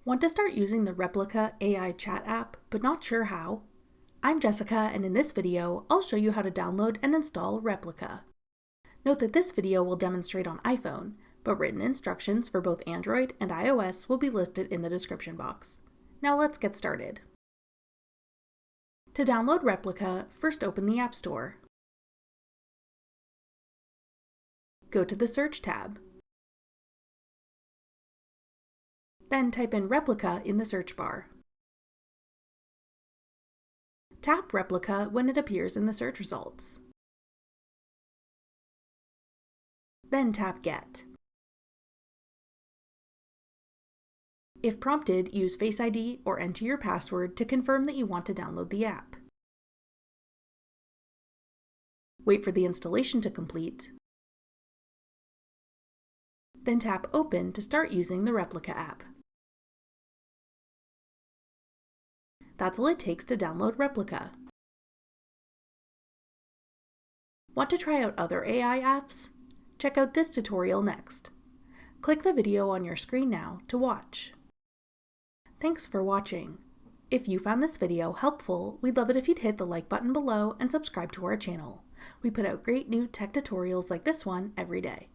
Want to start using the Replika AI chat app, but not sure how? I'm Jessica, and in this video, I'll show you how to download and install Replika. Note that this video will demonstrate on iPhone, but written instructions for both Android and iOS will be listed in the description box. Now let's get started. To download Replika, first open the App Store. Go to the Search tab. Then type in Replika in the search bar. Tap Replika when it appears in the search results. Then tap Get. If prompted, use Face ID or enter your password to confirm that you want to download the app. Wait for the installation to complete. Then tap Open to start using the Replika app. That's all it takes to download Replika. Want to try out other AI apps? Check out this tutorial next. Click the video on your screen now to watch. Thanks for watching. If you found this video helpful, we'd love it if you'd hit the like button below and subscribe to our channel. We put out great new tech tutorials like this one every day.